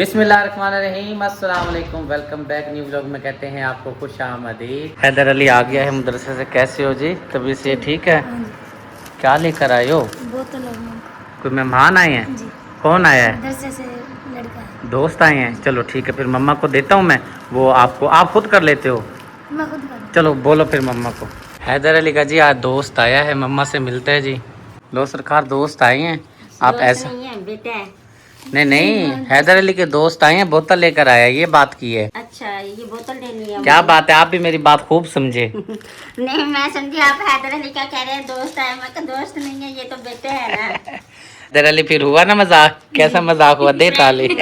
बिस्मिल्लाहिर्रहमानिर्रहीम, अस्सलाम वालेकुम। वेलकम बैक न्यू व्लॉग में कहते हैं आपको खुश आमदीद। हैदर अली आ गया है मदरसे से। कैसे हो जी? तबीयत से ठीक है? क्या लेकर आए हो? बोतल। कोई मेहमान आए हैं? कौन आया है? मदरसे से लड़का है। दोस्त आए हैं? चलो ठीक है, फिर मम्मा को देता हूँ मैं। वो आपको आप खुद कर लेते हो? मैं खुद कर। चलो बोलो फिर मम्मा को। हैदर अली का जी आज दोस्त आया है, मम्मा से मिलते हैं जी। लो सरकार, दोस्त आए हैं। आप ऐसा नहीं है बेटा है। नहीं, हैदर अली के दोस्त आए हैं, बोतल लेकर आया, ये बात की है। अच्छा, ये बोतल लेनी है? क्या बात है, आप भी मेरी बात खूब समझे। नहीं, मैं समझी आप हैदर अली का कह रहे हैं दोस्त आए। मैं तो दोस्त नहीं है, ये तो बेटे है ना। हैदर अली फिर हुआ ना मजाक? कैसा मजाक हुआ? दे ताली।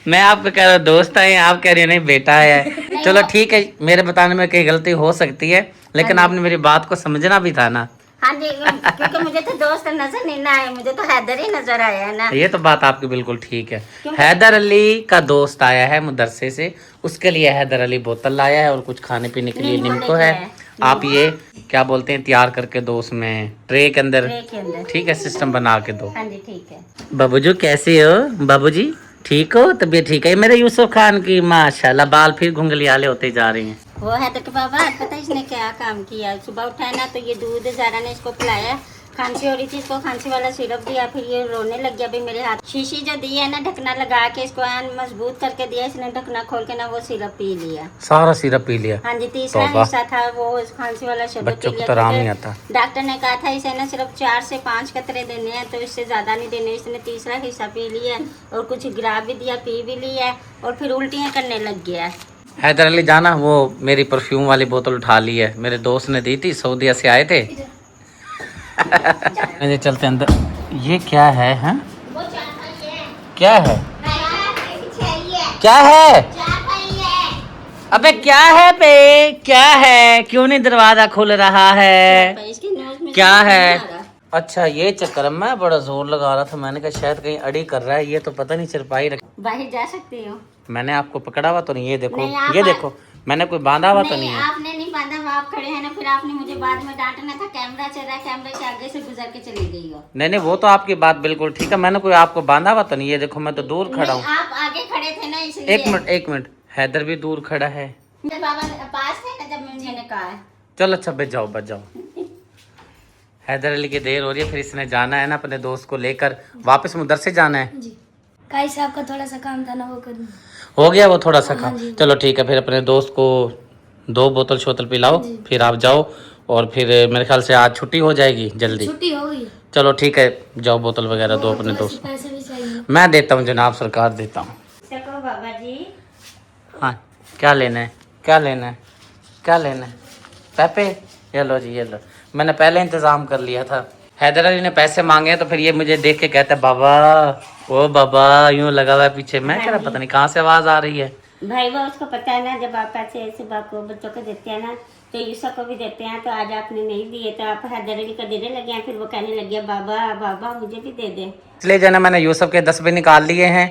मैं आपको कह रहा हूँ दोस्त आए हैं, आप कह रही हो नहीं बेटा है। चलो ठीक है, मेरे बताने में कई गलती हो सकती है, लेकिन आपने मेरी बात को समझना भी था ना। हाँ जी, क्योंकि मुझे तो दोस्त नजर नहीं ना आए, मुझे तो हैदर ही नजर आया है ना। ये तो बात आपकी बिल्कुल ठीक है। हैदर अली का दोस्त आया है मदरसे से, उसके लिए हैदर अली बोतल लाया है और कुछ खाने पीने के लिए निम्को है। आप ये क्या बोलते हैं, तैयार करके दो उसमें ट्रे के अंदर। ठीक है, सिस्टम बना के दो। हाँ जी ठीक है। बाबूजी कैसे हो? बाबूजी ठीक हो? तबीयत ठीक है? मेरे यूसुफ खान की माशाल्लाह बाल फिर घुंघलियाले होते जा रहे हैं। वो हैदर के बाबा पता है इसने क्या काम किया? सुबह उठाया ना तो ये दूध ज़ारा ने इसको पिलाया, खांसी हो रही थी, इसको खांसी वाला सिरप दिया, फिर ये रोने लग गया। भाई मेरे हाथ शीशी जो दी है ना, ढकना लगा के इसको मजबूत करके दिया, इसने ढकना खोल के ना वो सिरप पी लिया, सारा सिरप पी लिया। हाँ जी, तीसरा हिस्सा था वो खांसी वाला सिरप पी लिया। आराम नहीं आता। डॉक्टर ने कहा था इसे ना सिर्फ 4 से 5 कतरे देने हैं, तो इससे ज्यादा नहीं देने। इसने तीसरा हिस्सा पी लिया और कुछ गिरा भी दिया, पी भी लिया और फिर उल्टियाँ करने लग गया। हैदर अली जाना, वो मेरी परफ्यूम वाली बोतल उठा ली है, मेरे दोस्त ने दी थी, सऊदीया से आए थे। चलते अंदर। ये क्या है? हैं? क्या है? क्या है? अबे क्या है बे? क्या है? क्यों नहीं दरवाजा खुल रहा है? क्या है? अच्छा ये चक्कर, मैं बड़ा जोर लगा रहा था, मैंने कहा शायद कहीं अड़ी कर रहा है, ये तो पता नहीं चरपाई रख। बाहर जा सकती हो? मैंने आपको पकड़ा हुआ तो नहीं, ये देखो नहीं, ये देखो, मैंने कोई बांधा हुआ तो नहीं है। आपने नहीं बांधा हुआ, आप खड़े हैं ना, फिर आपने मुझे बाद में डांटना था। कैमरा चल रहा है, कैमरे के आगे से गुजर के चली गई हो। नहीं वो तो आपकी बात बिल्कुल ठीक है, मैंने कोई आपको बांधा हुआ तो नहीं, ये देखो मैं तो दूर खड़ा हूँ। आप आगे खड़े थे ना इसलिए। एक मिनट, हैदर भी दूर खड़ा है। बाबा पास थे ना जब मुझे ने कहा। चलो अच्छा बच जाओ। हैदर अली की देर हो रही है, फिर इसने जाना है ना अपने दोस्त को लेकर वापस मदरसे जाना है जी, काई साहब का थोड़ा सा काम था ना, वो कर हो गया वो थोड़ा सा काम। चलो ठीक है, फिर अपने दोस्त को 2 बोतल शोतल पिलाओ, फिर आप जाओ, और फिर मेरे ख्याल से आज छुट्टी हो जाएगी जल्दी। छुट्टी हो गई। चलो ठीक है, जाओ बोतल वगैरह दो अपने दोस्त। पैसे भी चाहिए। मैं देता हूँ जनाब, सरकार देता हूँ। देखो बाबा जी। हाँ क्या लेना है? क्या लेना है? क्या लेना है? पैपे? ये लो जी, ये लो, मैंने पहले इंतजाम कर लिया था। हैदर अली ने पैसे मांगे तो फिर ये मुझे देख के कहता है बाबा, ओ बाबा, यूं लगा हुआ है पीछे। मैं कह रहा पता नहीं कहाँ से आवाज आ रही है। भाई वो उसको पता है ना, जब आप पैसे ऐसे बाप को बच्चों को देते हैं ना, तो यूसुफ को भी देते हैं, तो आज आपने नहीं दिए तो आप हैदर अली को देने लगे हैं। फिर वो कहने लग गया बाबा बाबा मुझे भी दे दे। इसलिए जो है मैंने यूसुफ के 10 भी निकाल लिए हैं,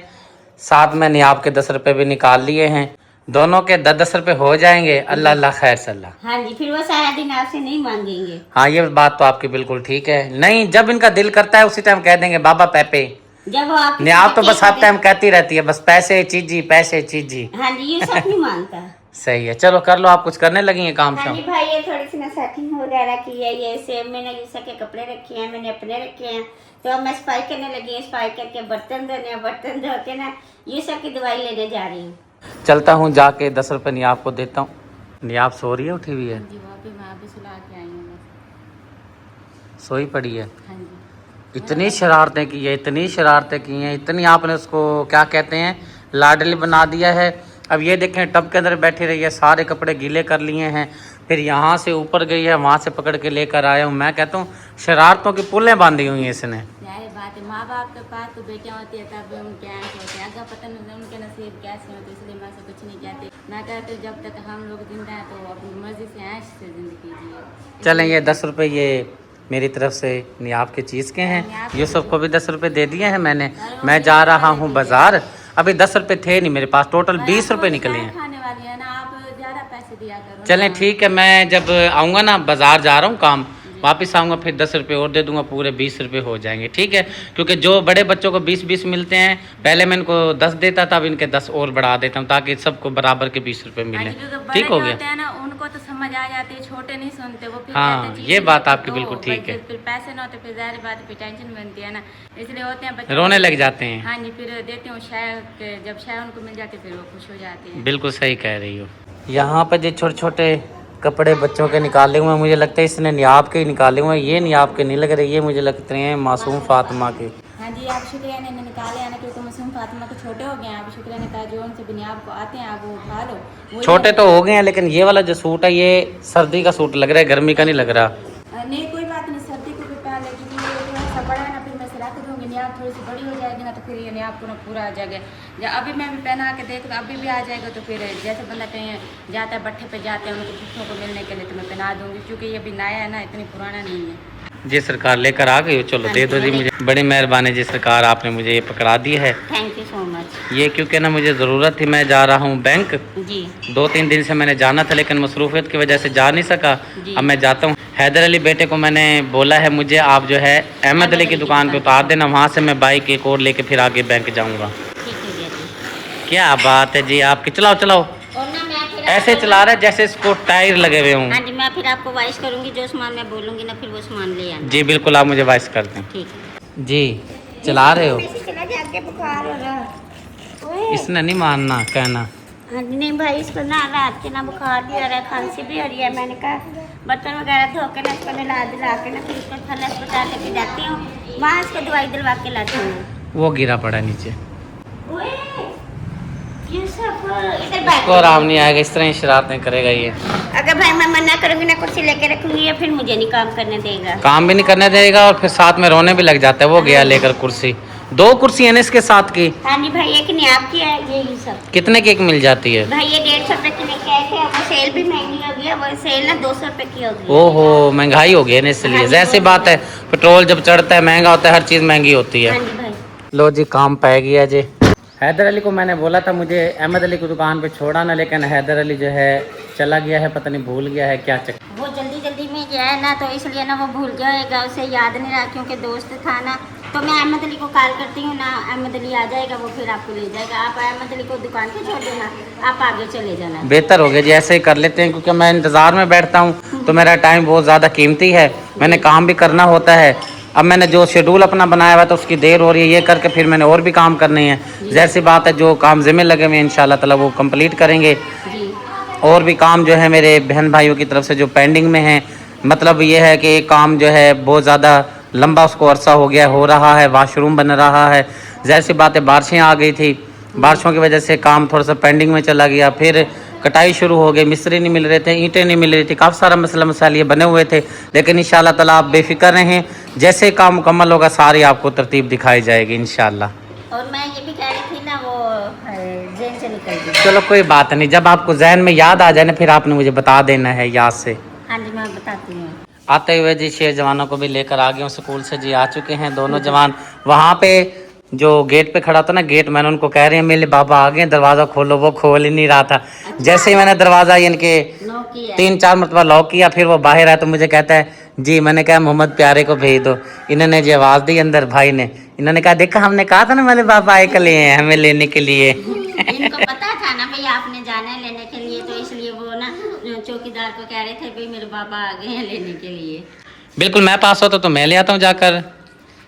साथ में नियाब के 10 रुपए भी निकाल लिए हैं, दोनों के 10-10 रुपए हो जाएंगे। अल्लाह अल्लाह खैर सल्लाह। हाँ जी, फिर वो सारा दिन आपसे नहीं मांगेंगे। हाँ ये बात तो आपकी बिल्कुल ठीक है। नहीं, जब इनका दिल करता है उसी टाइम कह देंगे बाबा पैपे। जब वो आप नियाब तो बस हर टाइम कहती रहती है बस पैसे चीजी पैसे चीजी। हाँ जी, ये सब नहीं मानता। सही है, चलो कर लो, आप कुछ करने लगी हैं काम हाँ शाम। जी भाई, ये थोड़ी सी ना सेटिंग वगैरह की है, ये सेम मैंने यूसुफ के कपड़े रखे हैं, मैंने अपने रखे हैं, तो अब मैं सफाई करने लगी हूँ। सफाई करके बर्तन धोने, बर्तन धो के ना यूसुफ की दवाई लेने जा रही हूँ। चलता हूँ जाके 10 रुपए नियाब को देता हूँ। नियाब सो रही है, उठी हुई है? सोई पड़ी है। इतनी शरारतें की है, इतनी शरारतें की हैं, इतनी आपने उसको क्या कहते हैं लाडली बना दिया है। अब ये देखें टब के अंदर बैठी रही है, सारे कपड़े गीले कर लिए हैं, फिर यहाँ से ऊपर गई है, वहाँ से पकड़ के लेकर आया हूँ। मैं कहता हूँ शरारतों की पुल्लें बांधी हुई हैं इसने। बात है, माँ बाप के पास तो बेटियाँ होती है, तब हम क्या होते हैं, अगर पता नहीं उनके नसीब कैसे होते, इसलिए मैं से कुछ नहीं कहती। मैं कहती हूँ जब तक हम लोग जिंदा हैं तो अपनी मर्जी से ऐश से जिंदगी जिए। चलें, ये 10 रुपए ये मेरी तरफ से नियाब के चीज़ के हैं। यूसुफ को भी 10 रुपए दे दिए हैं मैंने। मैं जा रहा हूँ बाजार, अभी 10 रुपए थे नहीं मेरे पास, टोटल 20 रुपए निकले हैं। खाने वाली है ना, आप ज्यादा पैसे दिया करो। चलें ठीक है, मैं जब आऊँगा ना बाजार जा रहा हूँ काम, वापस आऊँगा फिर 10 रुपये और दे दूंगा, पूरे 20 रुपये हो जाएंगे, ठीक है। क्योंकि जो बड़े बच्चों को 20-20 मिलते हैं, पहले मैं इनको 10 देता था, अब इनके 10 और बढ़ा देता हूँ ताकि सबको बराबर के 20 रुपये मिले। ठीक हो गया ना, उनको तो समझ आ जाती है, छोटे नहीं सुनते वो। हाँ, ये बात आपकी बिल्कुल ठीक है। फिर पैसे ना होते फिर जाहिर बात फिर टेंशन बनती है ना, इसलिए होते हैं बच्चे रोने लग जाते हैं। हाँ जी, फिर देती हूँ शायद, जब शायद उनको मिल जाती फिर वो खुश हो जाते हैं। बिल्कुल सही कह रही हो। यहाँ पर जो छोटे छोटे कपड़े बच्चों के निकाले हुए हैं, मुझे लगता है इसने नियाब के ही निकाले हुए हैं। ये नियाब के नहीं लग रहे, ये मुझे लगते हैं मासूम फातिमा के। हाँ जी, आप शुक्रिया ने निकाले हैं ना, क्योंकि मासूम फातिमा तो छोटे हो गए हैं। आप शुक्रिया ने कहा जो उनसे बुनियाद को आते हैं आप वो उठा लो। छोटे तो हो गए हैं, लेकिन ये वाला जो सूट है ये सर्दी का सूट लग रहा है, गर्मी का नहीं लग रहा। नहीं कोई बात नहीं, सर्दी को भी पहन ले, क्योंकि ये थोड़ा सा बड़ा है ना, फिर मैं सिला के दूँगी। नियाब थोड़ी सी बड़ी हो जाएगी ना, तो फिर ये नियाब को ना पूरा आ जाएगा। जब अभी मैं भी पहना के देख लूँ, अभी भी आ जाएगा, तो फिर जैसे बंदा कहीं जाता है भट्ठे पे जाते हैं उनको पुट्ठों को मिलने के लिए, तो मैं पहना दूँगी, क्योंकि ये भी नया है ना, इतनी पुराना नहीं है। जी सरकार लेकर आ गई हो, चलो दे दो जी मुझे। बड़ी मेहरबानी जी सरकार, आपने मुझे ये पकड़ा दी है। Thank you so much. ये क्योंकि ना मुझे ज़रूरत थी, मैं जा रहा हूँ बैंक जी 2-3 दिन से मैंने जाना था, लेकिन मसरूफियत की वजह से जा नहीं सका। अब मैं जाता हूँ। हैदर अली बेटे को मैंने बोला है, मुझे आप जो है अहमद अली की दुकान पे उतार देना, वहाँ से मैं बाइक एक और लेके फिर आगे बैंक जाऊँगा। ठीक है जी। क्या बात है जी आपकी, चलाओ चलाओ। और ना मैं फिर ऐसे चला रहा है जैसे इसको टायर लगे हुए हों। हाँ जी, मैं फिर आपको वॉइस करूँगी, जो सामान मैं बोलूँगी ना फिर वो सामान ले आना। जी बिल्कुल, आप मुझे वॉइस कर दें। ठीक है जी चला रहे हो, चला जाके बुखार हो रहा। इसने नहीं मानना कहना। हाँ जी, नहीं भाई, इसको ना रात के ना बुखार भी हो रहा है, खांसी भी हो रही है। मैंने कहा बर्तन वगैरह धो के ना इसको नला दिला के ना फिर इसको थल्ले अस्पताल लेके जाती हूँ, वहाँ इसको दवाई दिलवा के लाती हूँ। वो गिरा पड़ा नीचे, ये सब इधर बैठ। इसको आराम नहीं आएगा, इस तरह ही शरारतें करेगा ये। अगर भाई मैं मना करूँगी ना, कुर्सी लेके रखूँगी, या फिर मुझे नहीं काम करने देगा। काम भी नहीं करने देगा और फिर साथ में रोने भी लग जाता है। वो गया लेकर कुर्सी, 2 कुर्सी है ना इसके साथ की। हाँ जी भाई, एक नहीं आपकी है ये सब। कितने की एक मिल जाती है भाई ये 150 रुपए की लेके आए थे, वो सेल भी महंगी हो गई है, वो सेल ना 200 रुपए की हो गई। ओहो, महंगाई हो गई है ना, इसलिए। हाँ जी, जैसी बात है, पेट्रोल जब चढ़ता है महंगा होता है, हर चीज़ महंगी होती है। हाँ जी भाई। लो जी काम पै गया जी। हैदर अली को मैंने बोला था मुझे अहमद अली की दुकान पे छोड़ा ना, लेकिन हैदर अली जो है चला गया है, पता नहीं भूल गया है क्या चक्कर। वो जल्दी जल्दी में गया है ना, तो इसलिए ना वो भूल जाएगा, उसे याद नहीं रहा, क्योंकि दोस्त था ना। तो मैं अहमद अली को कॉल करती हूँ ना, अहमद अली आ जाएगा, वो फिर आपको ले जाएगा। आप अहमद अली को दुकान पे छोड़ देना, आप आगे चले जाना। बेहतर हो गया जी, ऐसे ही कर लेते हैं, क्योंकि मैं इंतज़ार में बैठता हूँ तो मेरा टाइम बहुत ज़्यादा कीमती है, मैंने काम भी करना होता है। अब मैंने जो शेड्यूल अपना बनाया हुआ था उसकी देर हो रही है, ये करके फिर मैंने और भी काम करने हैं। जैसी बात है, जो काम ज़िम्मे लगे हुए हैं इंशाल्लाह ताला वो कंप्लीट करेंगे। जी और भी काम जो है मेरे बहन भाइयों की तरफ से जो पेंडिंग में है, मतलब ये है कि काम जो है बहुत ज़्यादा लंबा उसको अरसा हो गया, हो रहा है, वाशरूम बन रहा है। जैसी बात है, बारिशें आ गई थी, बारिशों की वजह से काम थोड़ा सा पेंडिंग में चला गया। फिर कटाई शुरू हो गई, मिस्त्री नहीं मिल रहे थे, ईंटें नहीं मिल रही थी, काफ़ी सारा मसला मसाइल ये बने हुए थे। लेकिन इंशाल्लाह ताला आप बेफिक्र रहें, जैसे काम मुकम्मल होगा सारी आपको तरतीब दिखाई जाएगी इंशाल्लाह। और मैं ये भी कह रही थी ना, वो जेल से निकल गई। चलो कोई बात नहीं, जब आपको जहन में याद आ जाए ना फिर आपने मुझे बता देना है याद से। हाँ जी, मैं बताती हूँ। आते हुए जी 6 जवानों को भी लेकर आ गए हूँ स्कूल से जी, आ चुके हैं दोनों जवान। वहाँ पे जो गेट पे खड़ा था ना, गेट मैंने उनको कह रहे हैं मेरे बाबा आ गए, दरवाज़ा खोलो, वो खोल ही नहीं रहा था। जैसे ही मैंने दरवाज़ा इनके 3-4 मरतबा लॉक किया, फिर वो बाहर आया तो मुझे कहता है जी, मैंने कहा मोहम्मद प्यारे को भेज दो। इन्होंने जी आवाज़ दी अंदर, भाई ने, इन्होंने कहा देखा हमने कहा था ना मेरे बाबा आए कल हैं हमें लेने के लिए। इनको पता था ना भाई आपने जाना है लेने के लिए, तो इसलिए वो ना चौकीदार को कह रहे थे भाई मेरे बाबा आ गए हैं लेने के लिए। बिल्कुल, मैं पास होता तो मैं ले आता हूँ जाकर।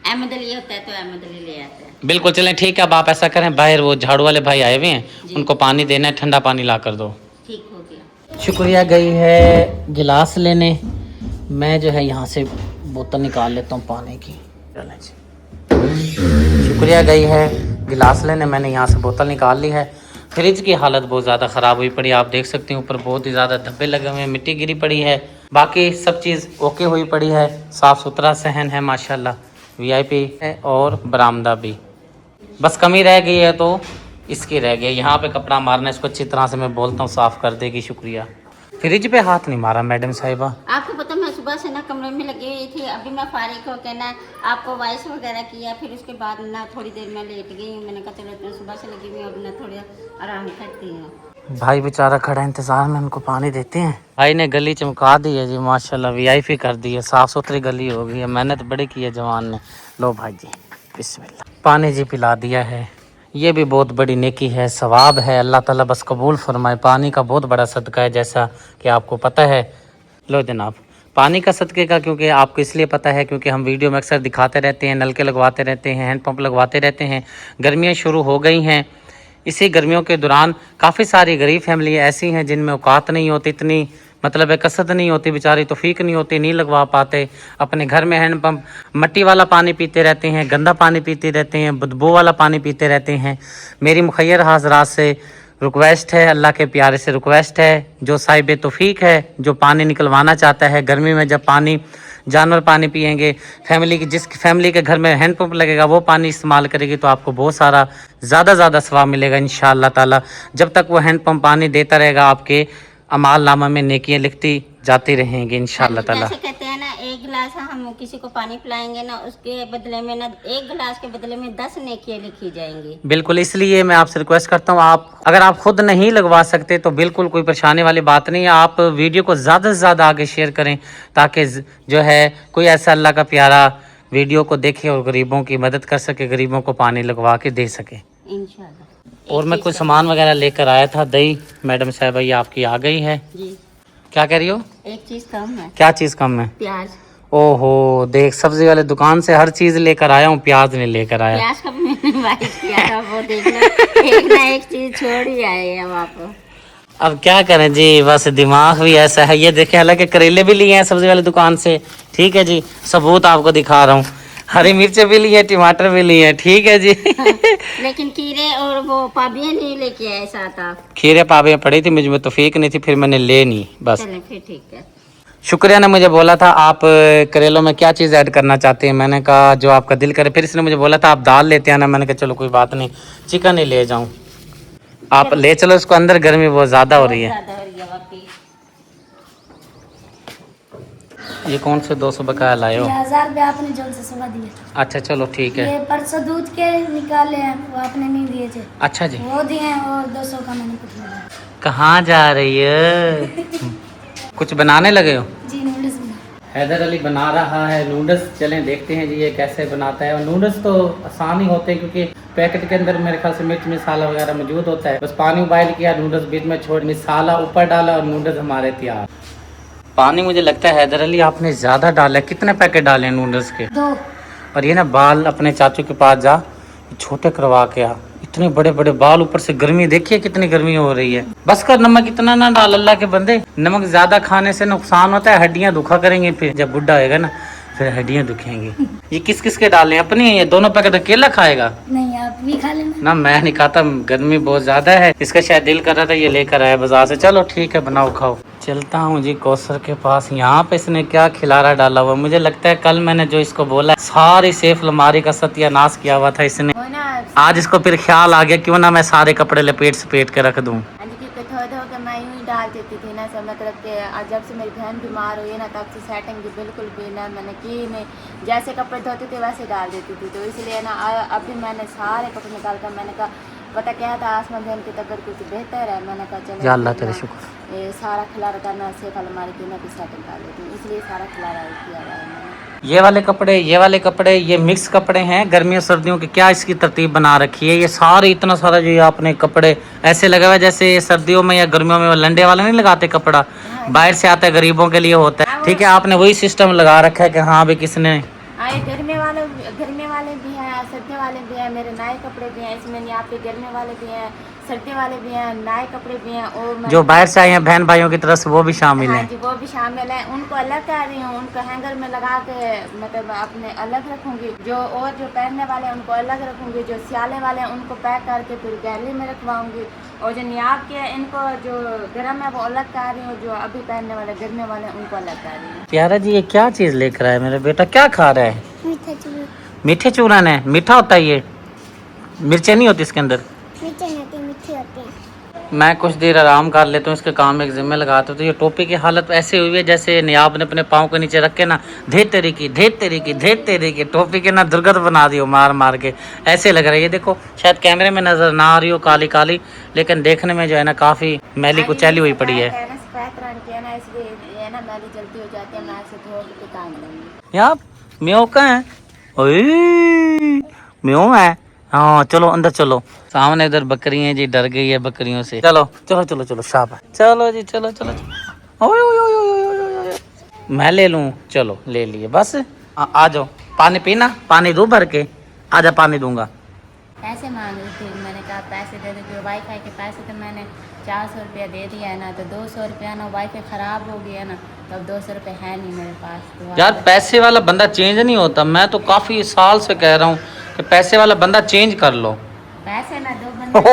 अहमद अली होता है तो अहमद अली ले आते हैं। बिल्कुल चलें, ठीक है। अब आप ऐसा करें, बाहर वो झाड़ू वाले भाई आए हुए हैं, उनको पानी देना है, ठंडा पानी ला कर दो। ठीक हो गया। शुक्रिया गई है गिलास लेने, मैं जो है यहाँ से बोतल निकाल लेता हूँ पानी की। चलें जी, शुक्रिया गई है गिलास लेने, मैंने यहाँ से बोतल निकाल ली है। फ्रिज की हालत बहुत ज़्यादा ख़राब हुई पड़ी, आप देख सकते हैं ऊपर बहुत ही ज़्यादा धब्बे लगे हुए हैं, मिट्टी गिरी पड़ी है। बाकी सब चीज़ ओके हुई पड़ी है, साफ़ सुथरा सहन है माशाल्लाह, वीआईपी है और बरामदा भी। बस कमी रह गई है तो इसकी रह गई, यहाँ पे कपड़ा मारना, इसको अच्छी तरह से मैं बोलता हूँ साफ़ कर देगी। शुक्रिया। फ्रिज पे हाथ नहीं मारा मैडम साहिबा। आपको पता मैं सुबह से ना कमरे में लगी हुई थी, अभी मैं फारिग होकर ना आपको वॉइस वगैरह किया, फिर उसके बाद ना थोड़ी देर में लेट गई हूँ। मैंने कहा चलो मैं सुबह से लगी हुई अब ना थोड़ा आराम करती हूँ। भाई बेचारा खड़ा इंतजार में, उनको पानी देते हैं। भाई ने गली चमका दी है जी माशाल्लाह, वीआईपी कर दी है, साफ सुथरी गली हो गई है, मेहनत बड़ी की है जवान ने। लो भाई जी बिस्मिल्लाह, पानी जी पिला दिया है, ये भी बहुत बड़ी नेकी है, सवाब है, अल्लाह ताला बस कबूल फरमाए। पानी का बहुत बड़ा सदका है जैसा कि आपको पता है। लो जनाब, पानी का सदके का क्योंकि आपको इसलिए पता है क्योंकि हम वीडियो में अक्सर दिखाते रहते हैं, नलके लगवाते रहते हैं, हैंडपम्प लगवाते रहते हैं। गर्मियाँ शुरू हो गई हैं, इसी गर्मियों के दौरान काफ़ी सारी गरीब फैमिली ऐसी हैं जिनमें औकात नहीं होती, इतनी मतलब कसरत नहीं होती, बेचारी तौफीक नहीं होती, नहीं लगवा पाते। अपने घर में हैंडपम्प मट्टी वाला पानी पीते रहते हैं, गंदा पानी पीते रहते हैं, बदबू वाला पानी पीते रहते हैं। मेरी मुखैर हाजरात से रिक्वेस्ट है, अल्लाह के प्यारे से रिक्वेस्ट है, जो साहिब तौफीक है, जो पानी निकलवाना चाहता है गर्मी में, जब पानी जानवर पानी पिएंगे, फैमिली की जिस फैमिली के घर में हैंडपम्प लगेगा वो पानी इस्तेमाल करेगी तो आपको बहुत सारा ज़्यादा सवाब मिलेगा इंशाअल्लाह ताला। जब तक वो हैंडपम्प पानी देता रहेगा आपके अमाल नामा में नेकियां लिखती जाती रहेंगी इंशाअल्लाह ताला। जैसे कहते हैं ना, एक गिलास हम किसी को पानी पिलाएंगे ना, उसके बदले में ना एक गिलास के बदले में 10 नेकियां लिखी जाएंगी। बिल्कुल, इसलिए मैं आपसे रिक्वेस्ट करता हूँ, आप अगर आप खुद नहीं लगवा सकते तो बिल्कुल कोई परेशानी वाली बात नहीं है, आप वीडियो को ज़्यादा से ज़्यादा आगे शेयर करें ताकि जो है कोई ऐसा अल्लाह का प्यारा वीडियो को देखे और गरीबों की मदद कर सके, गरीबों को पानी लगवा के दे सके इंशाल्लाह। और मैं कुछ सामान वगैरह लेकर आया था, दही मैडम साहब ये आपकी आ गई है जी। क्या कह रही हो? एक चीज कम है। क्या चीज़ कम है? प्याज। ओहो, देख सब्जी वाले दुकान से हर चीज़ लेकर आया हूँ, प्याज नहीं लेकर आया। प्याज का मैंने बाइट किया था, वो देख लो, एक ना एक चीज छोड़ ही आए अब आप। अब क्या करें जी, बस दिमाग भी ऐसा है। ये देखें, हालांकि करेले भी लिए हैं सब्जी वाली दुकान से, ठीक है जी, सबूत आपको दिखा रहा हूँ, हरी मिर्चें भी ली है, टमाटर भी लिए हैं, ठीक है जी। लेकिन कीरे और वो पाबियां नहीं लेके आए साथ आप। खीरे पाबियां पड़ी थी, मुझे तौफीक नहीं थी, फिर मैंने ले नहीं, बस। चलें फिर ठीक है। शुक्रिया ने मुझे बोला था आप करेलों में क्या चीज़ ऐड करना चाहते हैं, मैंने कहा जो आपका दिल करे। फिर इसने मुझे बोला था आप दाल लेते आना, मैंने कहा चलो कोई बात नहीं, चिकन ही ले जाऊँ। आप ले चलो इसको अंदर, गर्मी बहुत ज़्यादा हो रही है। ज़्यादा हो रही है वाकई। ये कौन से 200 बकाया लाए हो? 1000 रुपये आपने जोन से सुबह दिए थे। अच्छा चलो ठीक है। ये परसों दूध के निकाले हैं, वो आपने नहीं दिए थे। अच्छा जी, वो दिए हैं और 200 का मैंने कुछ लिया। कहाँ जा रही है? कुछ बनाने लगे हो? जी नूडल्स बना। हैदर अली बना रहा है नूडल्स, चलें देखते हैं जी ये कैसे बनाता है। और नूडल्स तो आसान ही होते हैं क्योंकि पैकेट के अंदर मेरे ख्याल से मिर्च मसाला वगैरह मौजूद होता है, बस पानी उबाल किया, नूडल्स बीच में छोड़, मसाला ऊपर डाला और नूडल्स हमारे तैयार। पानी मुझे लगता है हैदर अली आपने ज़्यादा डाला है, कितने पैकेट डाले हैं नूडल्स के? 2। और ये ना बाल अपने चाचू के पास जा, छोटे करवा के आ, इतने बड़े बड़े बाल, ऊपर से गर्मी देखिए कितनी गर्मी हो रही है। बस कर, नमक इतना ना डाल अल्लाह के बंदे, नमक ज्यादा खाने से नुकसान होता है, हड्डियां दुखा करेंगे, फिर जब बुढ़ा होएगा ना फिर हड्डियां दुखेंगी। ये किस किस के डाले हैं? अपनी? ये दोनों पैकेट अकेला खाएगा? नहीं आप भी खा लेना। ना मैं नहीं खाता, गर्मी बहुत ज्यादा है, इसका शायद दिल कर रहा था ये लेकर आया बाजार से। चलो ठीक है, बनाओ खाओ। चलता हूँ जी कौसर के पास, यहाँ पे इसने क्या खिलारा डाला हुआ, मुझे लगता है कल मैंने जो इसको बोला सारी सेफ अलमारी का सत्यानाश किया हुआ था इसने, वो ना आज इसको फिर ख्याल आ गया क्यों ना मैं सारे कपड़े लपेट सपेट के रख दूं। क्योंकि थोड़ा के मैं यूँ ही डाल देती थी ना सब, मतलब कि जब से मेरी बहन बीमार हुई है ना तब से सेटिंग भी बिल्कुल भी ना मैंने की नहीं, जैसे कपड़े धोते थे वैसे डाल देती थी। तो इसलिए ना अभी मैंने सारे कपड़े निकाल कर, मैंने कहा पता क्या था, आसमा बहन की तबीयत कुछ बेहतर है, मैंने कहा चलो या अल्लाह तेरे शुक्र, ये सारा खिलारा करना सेफ अलमारी की ना भी सेटिंग कर लेती हूँ, इसलिए सारा खिलारा किया हुआ है मैंने। ये वाले कपड़े ये मिक्स कपड़े हैं, गर्मियों सर्दियों की क्या इसकी तरतीब बना रखी है। ये सारे इतना सारा जो ये आपने कपड़े ऐसे लगा हुआ है जैसे सर्दियों में या गर्मियों में लंडे वाले नहीं लगाते कपड़ा, बाहर से आता है गरीबों के लिए होता है, ठीक है, आपने वही सिस्टम लगा रखा है कि हाँ भाई किसने। हाँ, ये गर्मी वाले भी हैं, सर्दी वाले भी हैं, मेरे नए कपड़े भी हैं इसमें, यहाँ पे गर्मी वाले भी हैं, सर्दी वाले भी हैं, नए कपड़े भी हैं, और जो बाहर से आए हैं बहन भाइयों की तरफ से वो भी शामिल हाँ हैं। जी वो भी शामिल है, उनको अलग कर रही हूँ, उनको हैंगर में लगा के मतलब अपने अलग रखूँगी, जो और जो पहनने वाले हैं उनको अलग रखूँगी, जो सियाले वाले हैं उनको पैक करके फिर गैलरी में रखवाऊँगी, और जो नियाब के इनको जो गर्म है वो अलग कर रही हूँ, जो अभी पहनने वाले गर्मी वाले हैं उनको अलग कर रही हूँ। प्यारा जी ये क्या चीज़ लेकर आया मेरा बेटा, क्या खा रहा है? मीठा चूरन। मीठे चूरन है? मीठा होता है ये? मिर्चें नहीं होती इसके अंदर? मीठे नहीं होते, मीठे होते हैं। मैं कुछ देर आराम कर लेता हूँ, इसके काम में एक जिम्मे लगाता हूँ। तो ये टोपी की हालत ऐसे हुई है जैसे नियाब ने अपने पाँव के नीचे रख के ना ढेर तेरी की टोपी के ना दुर्गत बना दी हो मार मार के, ऐसे लग रहा है। ये देखो शायद कैमरे में नजर ना आ रही हो काली काली, लेकिन देखने में जो है ना काफी मैली कुचैली हुई पड़ी है। यहाँ म्यों का है, म्यों है। हाँ चलो अंदर चलो, सामने इधर बकरी हैं जी, डर गई है बकरियों से। चलो चलो चलो चलो शाबाश, चलो जी चलो चलो, ओए ओए ओए ओए ओए, मैं ले लूँ, चलो ले लिए बस। आ जाओ, पानी पीना, पानी दूँ भर के, आजा पानी दूंगा। पैसे मांग रही थी, मैंने कहा पैसे दे दो, वाईफाई के पैसे तो मैंने 400 रुपया दे दिया है ना, तो 200 रुपया ना वाईफाई ख़राब हो गया ना, तो अब 200 रुपये है नहीं मेरे पास। तो यार पैसे वाला बंदा चेंज नहीं होता, मैं तो काफ़ी साल से कह रहा हूँ कि पैसे वाला बंदा चेंज कर लो। पैसे ना दो बंदे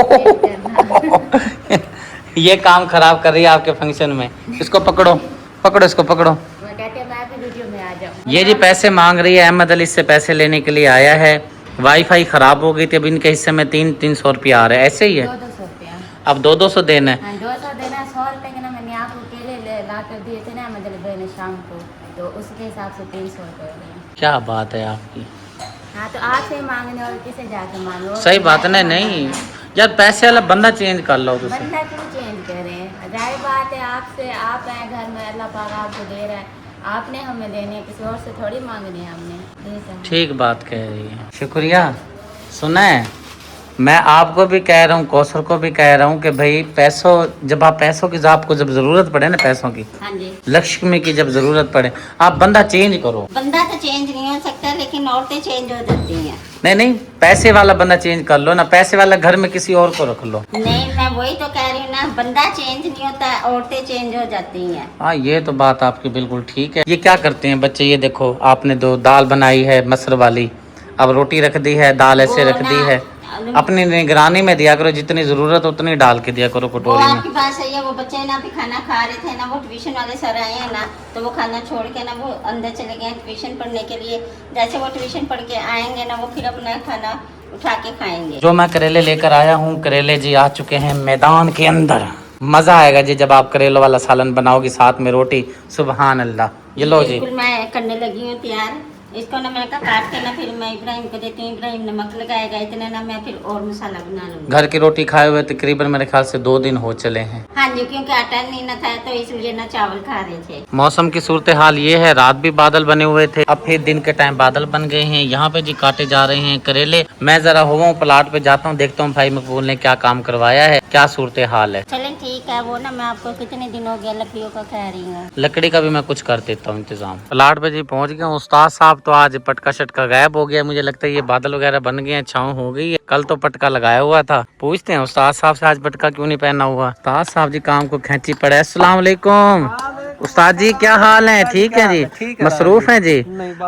ये काम खराब कर रही है आपके फंक्शन में, इसको पकड़ो पकड़ो, इसको पकड़ो। वो कहते हैं मैं भी वीडियो में आ जाऊँ। ये जी पैसे मांग रही है, अहमद अली से पैसे लेने के लिए आया है। वाईफाई खराब हो गई थी, अब इनके हिस्से में 300 रुपया आ रहा है, ऐसे ही है। 200 रुपया, अब 200 देना है। 200 देना, 100 रुपये के ना मैंने आपको केले ला कर दिए थे ना मतलब बहन शाम को, तो उसके हिसाब से 300 रुपये। क्या बात है आपकी। हाँ तो आपसे मांगने और किसे जाके मांगो। सही बात है। नहीं यार पैसे वाला बंदा चेंज कर लो तुझसे। बंदा क्यों चेंज करें, जाहिर बात है आपसे, आप हैं घर में, अल्लाह पाक आपको दे रहा है, आपने हमें देने, किसी और से थोड़ी मांगनी है हमने। ठीक बात कह रही है, शुक्रिया। सुना है, मैं आपको भी कह रहा हूँ, कौसर को भी कह रहा हूँ कि भाई पैसों, जब आप पैसों की आपको जब जरूरत पड़े ना, पैसों की, हाँ जी, लक्ष्मी की जब जरूरत पड़े, आप बंदा चेंज करो। बंदा तो चेंज नहीं हो सकता, लेकिन औरतें चेंज हो जाती हैं। नहीं पैसे वाला बंदा चेंज कर लो ना, पैसे वाला घर में किसी और को रख लो। नहीं मैं वही तो कह रही हूँ ना, बंदा चेंज नहीं होता, औरतें चेंज हो जाती हैं। हाँ ये तो बात आपकी बिल्कुल ठीक है। ये क्या करते हैं बच्चे, ये देखो आपने दो दाल बनाई है मसर वाली, अब रोटी रख दी है, दाल ऐसे रख दी है, अपनी निगरानी में दिया करो, जितनी जरूरत उतनी डाल के दिया करो कटोरी में। आपकी बात सही है, वो बच्चे ना भी खाना खा रहे थे ना, वो ट्यूशन वाले सर आए हैं ना, तो वो खाना छोड़ के ना वो अंदर चले गए ट्यूशन पढ़ने के लिए। जैसे वो ट्यूशन पढ़ के आएंगे ना, वो फिर अपना खाना उठा के खाएंगे। जो मैं करेले लेकर आया हूँ, करेले जी आ चुके हैं मैदान के अंदर। मजा आएगा जी जब आप करेलों वाला सालन बनाओगी साथ में रोटी, सुबहान अल्लाह। ये लो जी, बिल्कुल मैं करने लगी हूँ तैयार। इसको ना मैं काट के ना फिर मैं इब्राहिम को देती हूँ, इब्राहिम नमक लगाएगा, इतने ना मैं फिर और मसाला बना लूँगी। घर की रोटी खाए हुए तकरीबन मेरे ख्याल से 2 दिन हो चले हैं। हाँ जी, क्योंकि आटा नहीं ना था तो इसलिए ना चावल खा रहे थे। मौसम की सूरत हाल ये है, रात भी बादल बने हुए थे, अब फिर दिन के टाइम बादल बन गए हैं। यहाँ पे जी काटे जा रहे हैं करेले। मैं जरा हुआ हूँ प्लाट पे, जाता हूँ देखता हूँ भाई मकबूल ने क्या काम करवाया है, क्या सूरत हाल है। चलें ठीक है, वो ना मैं आपको कितने दिन हो गया लकड़ियों का कह रही हूँ। लकड़ी का भी मैं कुछ कर देता हूँ इंतजाम। प्लाट पे जी पहुँच गया हूँ। उस्ताद साहब तो आज पटका शटका गायब हो गया, मुझे लगता है ये बादल वगैरह बन गए हैं, छाँव हो गई है। कल तो पटका लगाया हुआ था, पूछते हैं उस्ताद साहब से आज पटका क्यों नहीं पहना हुआ। उस्ताद साहब जी काम को खेची पड़े। अस्सलाम वालेकुम उस्ताद जी, क्या हाल है? ठीक है जी, मसरूफ है जी?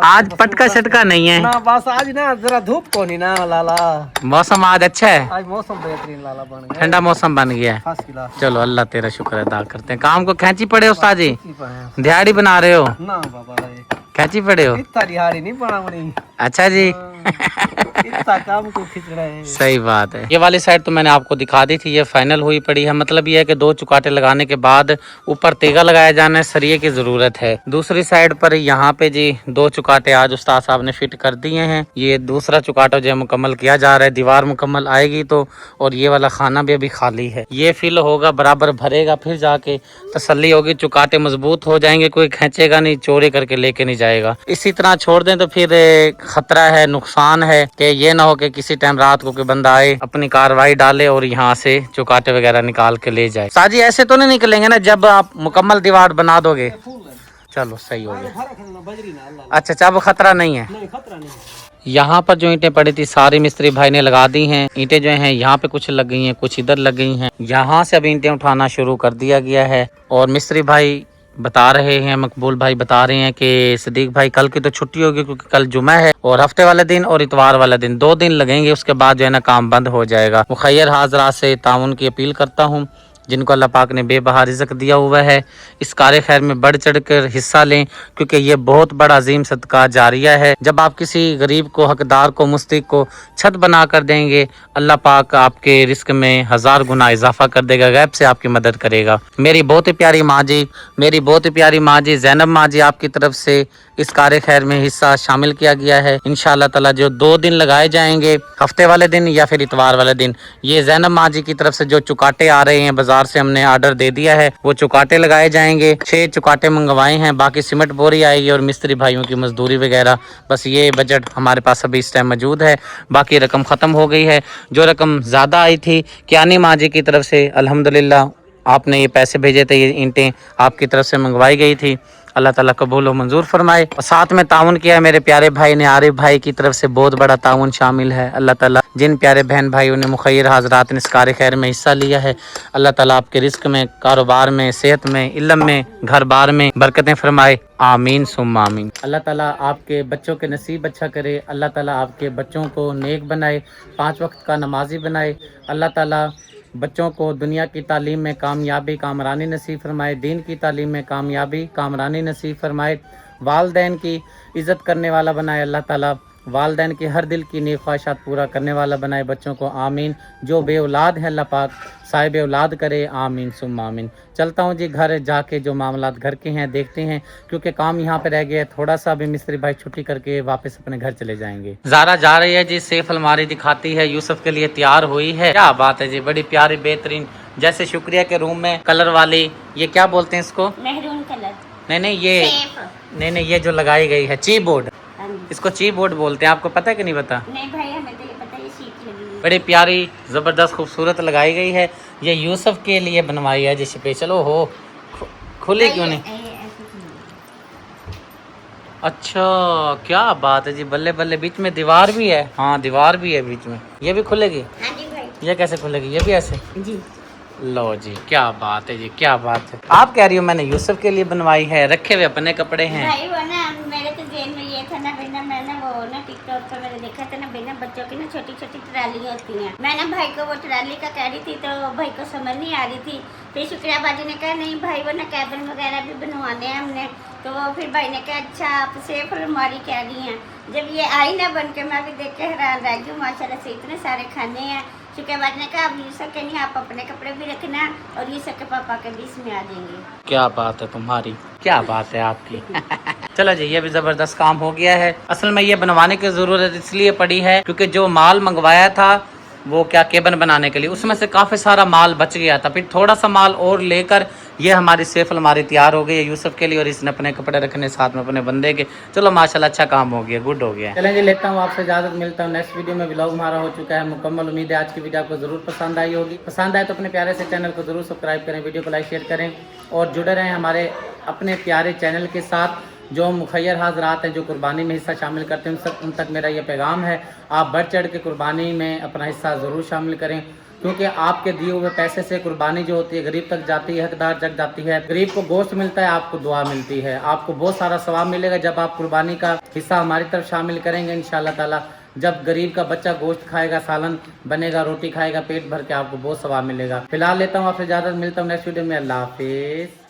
आज पटका शटका नहीं है ना, बस आज ना जरा धूप को नहीं ना लाला, मौसम आज अच्छा है, आज मौसम बेहतरीन लाला बन गया, ठंडा मौसम बन गया है। First class. चलो अल्लाह तेरा शुक्र अदा करते हैं। काम को खेची पड़े उस्ताद जी, ना दिहाड़ी बना रहे हो? बाबा खेची पड़े हो? इतना दिहाड़ी नहीं बनावनी। अच्छा जी, इतना काम को खींच रहे हैं। सही बात है। ये वाली साइड तो मैंने आपको दिखा दी थी, ये फाइनल हुई पड़ी है। मतलब ये है कि 2 चुकाटे लगाने के बाद ऊपर तेगा लगाया जाना है, सरिये की जरूरत है। दूसरी साइड पर यहाँ पे जी 2 चुकाटे आज उस्ताद साहब ने फिट कर दिए हैं। ये दूसरा चुकाटा जो है मुकम्मल किया जा रहा है, दीवार मुकम्मल आएगी तो, और ये वाला खाना भी अभी खाली है। ये फिल होगा, बराबर भरेगा, फिर जाके तसल्ली होगी, चुकाटे मजबूत हो जाएंगे, कोई खींचेगा नहीं, चोरी करके लेके नहीं जाएगा। इसी तरह छोड़ दें तो फिर खतरा है, नुकसान है कि ये ना हो कि किसी टाइम रात को कोई बंदा आए, अपनी कार्रवाई डाले और यहाँ से चुकाटे वगैरह निकाल के ले जाए। साजी ऐसे तो नहीं निकलेंगे ना जब आप मुकम्मल दीवार बना दोगे? चलो सही हो गया। अच्छा अच्छा, अब खतरा नहीं है। यहाँ पर जो ईंटें पड़ी थी सारी मिस्त्री भाई ने लगा दी हैं। ईंटें जो हैं यहाँ पे कुछ लग गई हैं, कुछ इधर लग गई हैं। यहाँ से अब ईंटें उठाना शुरू कर दिया गया है। और मिस्त्री भाई बता रहे हैं, मकबूल भाई बता रहे हैं कि सदीक भाई कल की तो छुट्टी होगी क्योंकि कल जुमा है, और हफ्ते वाले दिन और इतवार वाला दिन 2 दिन लगेंगे, उसके बाद जो है ना काम बंद हो जाएगा। मुखैर हाजरा से ताउन की अपील करता हूँ जिनको अल्लाह पाक ने बेबहा रिज़्क़ दिया हुआ है, इस कार खैर में बढ़ चढ़ कर हिस्सा लें, क्योंकि ये बहुत बड़ा अजीम सदका जारिया है। जब आप किसी गरीब को, हकदार को, मुस्तहिक को छत बना कर देंगे, अल्लाह पाक आपके रिस्क में 1000 गुना इजाफा कर देगा, गैब से आपकी मदद करेगा। मेरी बहुत ही प्यारी माँ जी, मेरी बहुत ही प्यारी माँ जी ज़ैनब माँ जी, आपकी तरफ से इस कार खैर में हिस्सा शामिल किया गया है। इंशाअल्लाह ताला जो 2 दिन लगाए जाएंगे, हफ्ते वाले दिन या फिर इतवार वाले दिन, ये ज़ैनब माँ जी की तरफ से जो चुकाटे आ रहे हैं, बाजार से हमने ऑर्डर दे दिया है, वो चुकाटे लगाए जाएंगे। 6 चुकाटे मंगवाए हैं, बाकी सीमेंट बोरी आएगी और मिस्त्री भाइयों की मजदूरी वगैरह। बस ये बजट हमारे पास अभी इस टाइम मौजूद है, बाकी रकम ख़त्म हो गई है। जो रकम ज़्यादा आई थी कियानी माँ जी की तरफ से, अल्हम्दुलिल्लाह आपने ये पैसे भेजे थे, ये ईंटें आपकी तरफ से मंगवाई गई थी, अल्लाह ताला कबूल व मंजूर फरमाए। और साथ में ताउन किया है मेरे प्यारे भाई ने, आरिफ भाई की तरफ से बहुत बड़ा ताउन शामिल है। अल्लाह ताला जिन प्यारे बहन भाइयों ने, मुखैर हाजरात ने इस कार खैर में हिस्सा लिया है, अल्लाह ताला आपके रिस्क में, कारोबार में, सेहत में, इल्म में, घर बार में बरकतें फरमाए। आमीन सुम्मा आमीन। अल्लाह ताला आपके बच्चों के नसीब अच्छा करे, अल्लाह ताला आपके बच्चों को नेक बनाए, 5 वक्त का नमाजी बनाए। अल्लाह ताला बच्चों को दुनिया की तालीम में कामयाबी, कामरानी नसीब फरमाए, दीन की तालीम में कामयाबी, कामरानी नसीब फरमाए। वालदैन की इज़्ज़त करने वाला बनाए अल्लाह ताला, वालदैन की हर दिल की नेक ख्वाहिशात पूरा करने वाला बनाए बच्चों को। आमीन। जो बे औलाद है अल्लाह पाक साहिब औलाद करे। आमीन सुम्मा आमीन। चलता हूँ जी घर जाके जो मामलात घर के हैं देखते हैं, क्योंकि काम यहाँ पे रह गया है थोड़ा सा। अभी मिस्त्री भाई छुट्टी करके वापस अपने घर चले जाएंगे। ज़ारा जा रही है जी, सेफ अलमारी दिखाती है, यूसुफ के लिए तैयार हुई है। क्या बात है जी, बड़ी प्यारी बेहतरीन, जैसे शुक्रिया के रूम में कलर वाली, ये क्या बोलते हैं इसको? Maroon colour. नहीं ये नहीं ये जो लगाई गई है ची बोर्ड, इसको ची बोर्ड बोलते हैं। आपको पता है कि नहीं पता? नहीं भाई, हमें तो ये पता है, सीट लगी है। बड़ी प्यारी ज़बरदस्त खूबसूरत लगाई गई है। ये यूसुफ के लिए बनवाई है जी स्पेशल। ओ हो, खुली क्यों नहीं? अच्छा क्या बात है जी, बल्ले बल्ले। बीच में दीवार भी है? हाँ दीवार भी है बीच में। ये भी खुलेगी? हाँ जी भाई। ये कैसे खुलेगी? ये भी ऐसे? जी। लो जी, क्या बात है जी, क्या बात है। आप कह रही हो मैंने यूसुफ के लिए बनवाई है, रखे हुए अपने कपड़े हैं। भाई वो ना, मेरे तो जेल में ये था ना बेना, मैं ना वो ना टिकटॉक पर मैंने देखा था ना बेना, बच्चों की ना छोटी छोटी ट्राली होती हैं। मैं ना भाई को वो ट्राली का कह रही थी, तो भाई को समझ नहीं आ रही थी। फिर शुक्रिया बाजी ने कहा नहीं भाई वो ना कैबिन वगैरह भी बनवाने हैं हमने। तो फिर भाई ने कहा अच्छा आप सेफ अलमारी कह रही हैं। जब ये आई ना बन के, मैं भी देख के हैरान रह गई, माशाल्लाह से इतने सारे खाने हैं। शुक्रिया ने कहा अब यूसुफ के नहीं, आप अपने कपड़े भी रखना और यूसुफ के पापा के भी इसमें आ जाएंगे। क्या बात है तुम्हारी, क्या बात है आपकी। चलो जी, ये भी जबरदस्त काम हो गया है। असल में ये बनवाने की जरूरत इसलिए पड़ी है क्योंकि जो माल मंगवाया था वो क्या केबन बनाने के लिए, उसमें से काफ़ी सारा माल बच गया था। फिर थोड़ा सा माल और लेकर ये हमारी सेफ अलमारी तैयार हो गई है यूसुफ के लिए, और इसने अपने कपड़े रखने साथ में अपने बंदे के। चलो माशाल्लाह अच्छा काम हो गया, गुड हो गया। चलेंगे, लेता हूँ आपसे इजाजत, मिलता हूँ नेक्स्ट वीडियो में। व्लॉग हमारा हो चुका है मुकम्मल। उम्मीद है आज की वीडियो आपको जरूर पसंद आई होगी। पसंद आए तो अपने प्यारे से चैनल को जरूर सब्सक्राइब करें, वीडियो को लाइक शेयर करें और जुड़े रहें हमारे अपने प्यारे चैनल के साथ। जो मुखैर हाजरात हैं जो कुर्बानी में हिस्सा शामिल करते हैं, उन तक मेरा ये पैगाम है, आप बढ़ चढ़ के कुर्बानी में अपना हिस्सा ज़रूर शामिल करें, क्योंकि आपके दिए हुए पैसे से कुर्बानी जो होती है गरीब तक जाती है, हकदार तक जाती है। गरीब को गोश्त मिलता है, आपको दुआ मिलती है, आपको बहुत सारा सवाब मिलेगा जब आप कुर्बानी का हिस्सा हमारी तरफ शामिल करेंगे इंशाअल्लाह ताला। जब गरीब का बच्चा गोश्त खाएगा, सालन बनेगा, रोटी खाएगा, पेट भर के आपको बहुत सवाब मिलेगा। फिलहाल लेता हूँ आपसे इजाज़त, मिलता हूँ नेक्स्ट वीडियो में। अल्लाह हाफिज़।